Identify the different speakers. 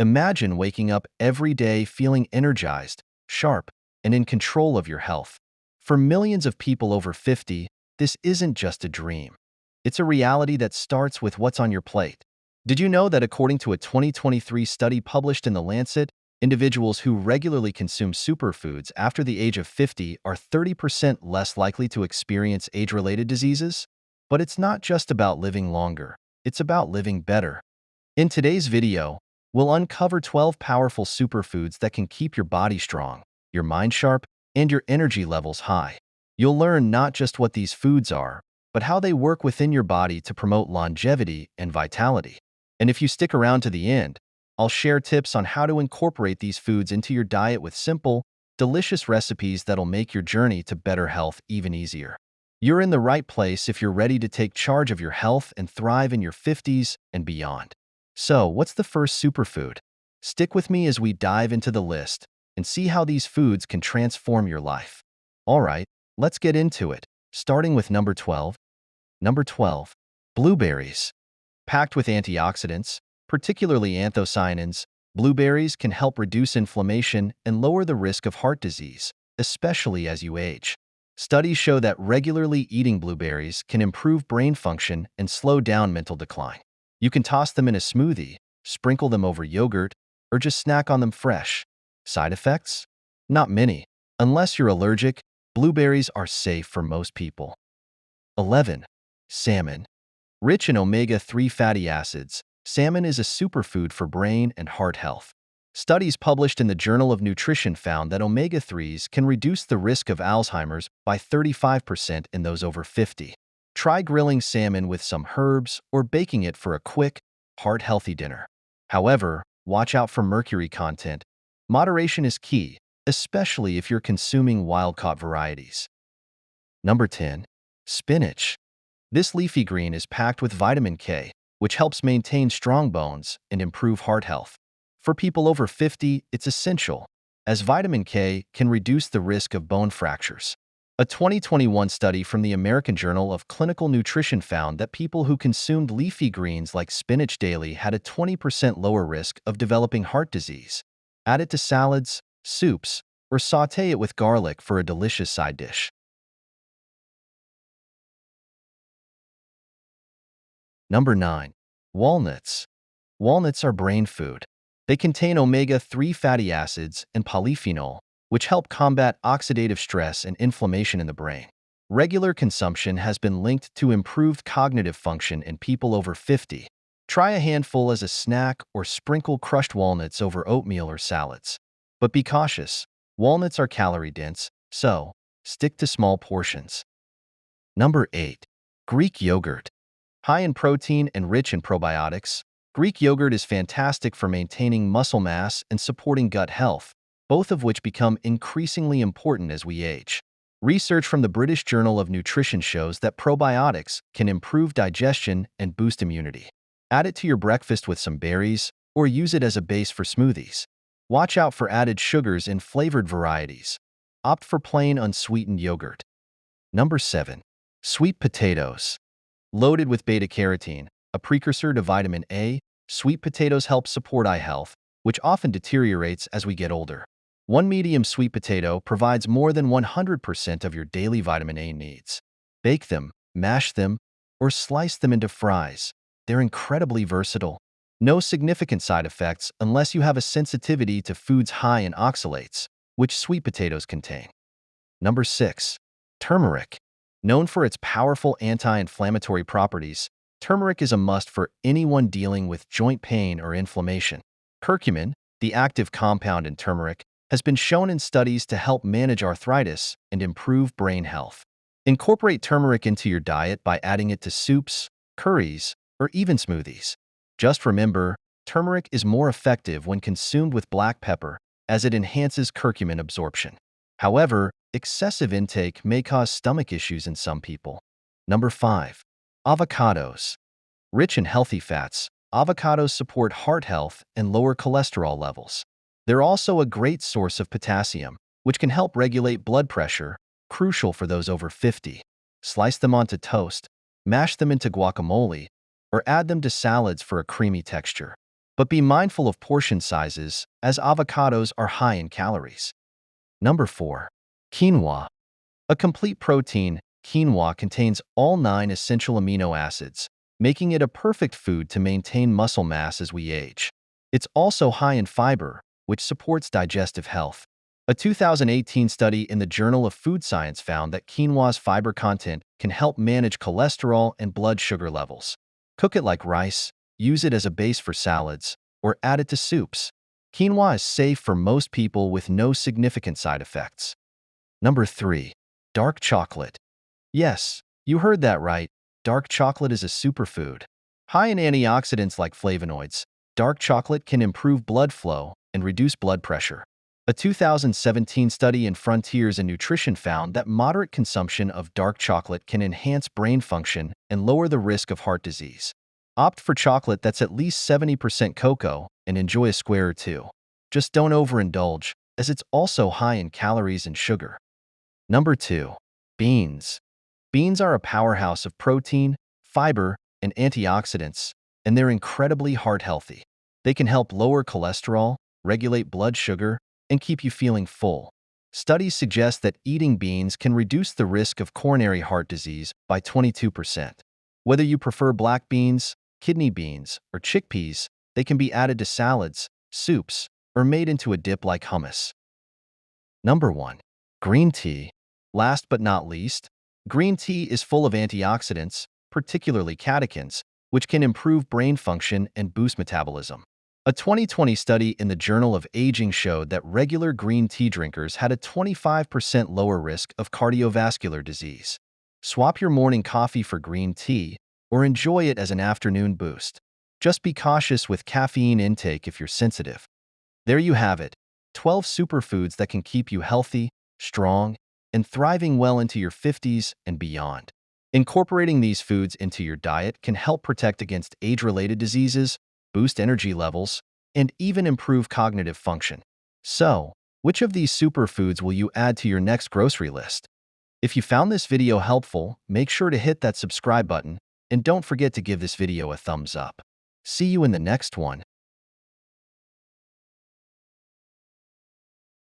Speaker 1: Imagine waking up every day feeling energized, sharp, and in control of your health. For millions of people over 50, this isn't just a dream. It's a reality that starts with what's on your plate. Did you know that according to a 2023 study published in The Lancet, individuals who regularly consume superfoods after the age of 50 are 30% less likely to experience age-related diseases? But it's not just about living longer, it's about living better. In today's video, we'll uncover 12 powerful superfoods that can keep your body strong, your mind sharp, and your energy levels high. You'll learn not just what these foods are, but how they work within your body to promote longevity and vitality. And if you stick around to the end, I'll share tips on how to incorporate these foods into your diet with simple, delicious recipes that'll make your journey to better health even easier. You're in the right place if you're ready to take charge of your health and thrive in your 50s and beyond. So, what's the first superfood? Stick with me as we dive into the list and see how these foods can transform your life. All right, let's get into it, starting with number 12. Number 12. Blueberries. Packed with antioxidants, particularly anthocyanins, blueberries can help reduce inflammation and lower the risk of heart disease, especially as you age. Studies show that regularly eating blueberries can improve brain function and slow down mental decline. You can toss them in a smoothie, sprinkle them over yogurt, or just snack on them fresh. Side effects? Not many. Unless you're allergic, blueberries are safe for most people. 11. Salmon. Rich in omega-3 fatty acids, salmon is a superfood for brain and heart health. Studies published in the Journal of Nutrition found that omega-3s can reduce the risk of Alzheimer's by 35% in those over 50. Try grilling salmon with some herbs or baking it for a quick, heart-healthy dinner. However, watch out for mercury content. Moderation is key, especially if you're consuming wild-caught varieties. Number 10. Spinach. This leafy green is packed with vitamin K, which helps maintain strong bones and improve heart health. For people over 50, it's essential, as vitamin K can reduce the risk of bone fractures. A 2021 study from the American Journal of Clinical Nutrition found that people who consumed leafy greens like spinach daily had a 20% lower risk of developing heart disease. Add it to salads, soups, or sauté it with garlic for a delicious side dish. Number 9. Walnuts. Walnuts are brain food. They contain omega-3 fatty acids and polyphenol, which help combat oxidative stress and inflammation in the brain. Regular consumption has been linked to improved cognitive function in people over 50. Try a handful as a snack or sprinkle crushed walnuts over oatmeal or salads. But be cautious. Walnuts are calorie-dense, so stick to small portions. Number 8. Greek yogurt. High in protein and rich in probiotics, Greek yogurt is fantastic for maintaining muscle mass and supporting gut health, both of which become increasingly important as we age. Research from the British Journal of Nutrition shows that probiotics can improve digestion and boost immunity. Add it to your breakfast with some berries, or use it as a base for smoothies. Watch out for added sugars in flavored varieties. Opt for plain unsweetened yogurt. Number 7. Sweet potatoes. Loaded with beta-carotene, a precursor to vitamin A, sweet potatoes help support eye health, which often deteriorates as we get older. One medium sweet potato provides more than 100% of your daily vitamin A needs. Bake them, mash them, or slice them into fries. They're incredibly versatile. No significant side effects unless you have a sensitivity to foods high in oxalates, which sweet potatoes contain. Number 6. Turmeric. Known for its powerful anti-inflammatory properties, turmeric is a must for anyone dealing with joint pain or inflammation. Curcumin, the active compound in turmeric, has been shown in studies to help manage arthritis and improve brain health. Incorporate turmeric into your diet by adding it to soups, curries, or even smoothies. Just remember, turmeric is more effective when consumed with black pepper, as it enhances curcumin absorption. However, excessive intake may cause stomach issues in some people. Number 5. Avocados. Rich in healthy fats, avocados support heart health and lower cholesterol levels. They're also a great source of potassium, which can help regulate blood pressure, crucial for those over 50. Slice them onto toast, mash them into guacamole, or add them to salads for a creamy texture. But be mindful of portion sizes, as avocados are high in calories. Number 4. Quinoa. A complete protein, quinoa contains all 9 essential amino acids, making it a perfect food to maintain muscle mass as we age. It's also high in fiber, which supports digestive health. A 2018 study in the Journal of Food Science found that quinoa's fiber content can help manage cholesterol and blood sugar levels. Cook it like rice, use it as a base for salads, or add it to soups. Quinoa is safe for most people with no significant side effects. Number 3. Dark chocolate. Yes, you heard that right. Dark chocolate is a superfood. High in antioxidants like flavonoids, dark chocolate can improve blood flow and reduce blood pressure. A 2017 study in Frontiers in Nutrition found that moderate consumption of dark chocolate can enhance brain function and lower the risk of heart disease. Opt for chocolate that's at least 70% cocoa and enjoy a square or two. Just don't overindulge, as it's also high in calories and sugar. Number 2. Beans. Beans are a powerhouse of protein, fiber, and antioxidants, and they're incredibly heart-healthy. They can help lower cholesterol, regulate blood sugar, and keep you feeling full. Studies suggest that eating beans can reduce the risk of coronary heart disease by 22%. Whether you prefer black beans, kidney beans, or chickpeas, they can be added to salads, soups, or made into a dip like hummus. Number 1. Green tea. Last but not least, green tea is full of antioxidants, particularly catechins, which can improve brain function and boost metabolism. A 2020 study in the Journal of Aging showed that regular green tea drinkers had a 25% lower risk of cardiovascular disease. Swap your morning coffee for green tea, or enjoy it as an afternoon boost. Just be cautious with caffeine intake if you're sensitive. There you have it, 12 superfoods that can keep you healthy, strong, and thriving well into your 50s and beyond. Incorporating these foods into your diet can help protect against age-related diseases, boost energy levels, and even improve cognitive function. So, which of these superfoods will you add to your next grocery list? If you found this video helpful, make sure to hit that subscribe button, and don't forget to give this video a thumbs up. See you in the next one.